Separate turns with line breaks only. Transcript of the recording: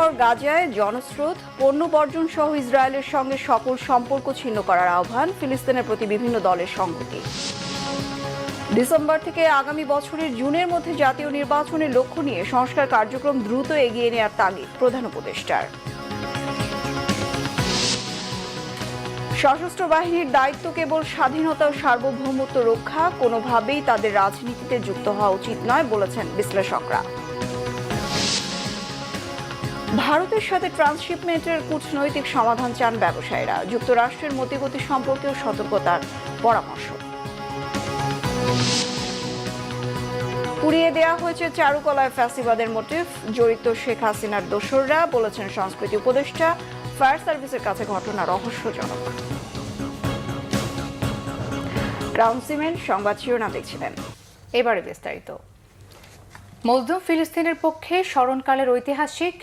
শহর গাজায় জনস্রোত, পণ্য বর্জন সহ ইসরায়েলের সঙ্গে সকল সম্পর্ক ছিন্ন করার আহ্বান, ফিলিস্তিনের প্রতি বিভিন্ন দলের সংহতি। ডিসেম্বর থেকে আগামী বছরের জুনের মধ্যে জাতীয় নির্বাচনের লক্ষ্য নিয়ে সংস্কার কার্যক্রম দ্রুত এগিয়ে নেওয়ার তাগিদ প্রধান উপদেষ্টার। সশস্ত্র বাহিনীর দায়িত্ব কেবল স্বাধীনতা ও সার্বভৌমত্ব রক্ষা, কোনোভাবেই তাদের রাজনীতিতে যুক্ত হওয়া উচিত নয় বলেছেন বিশ্লেষকরা। ভারতের সাথে ট্রান্সশিপমেন্টের কূটনৈতিক সমাধান চান ব্যবসায়ীরা, যুক্তরাষ্ট্রের মতিগতি সম্পর্কেও সতর্কতার পরামর্শ। পুড়িয়ে দেয়া হয়েছে চারুকলায় ফ্যাসিবাদের মোটিভ, জড়িত শেখ হাসিনার দোসররা, বলেছেন সংস্কৃতি উপদেষ্টা। ফায়ার সার্ভিসের কাছে ঘটনা রহস্যজনক। ক্রাউন সিমেন্ট সংবাদ শিরোনাম দেখছিলেন, এবারে বিস্তারিত।
মজলুম ফিলিস্তিনের পক্ষে স্মরণকালের ঐতিহাসিক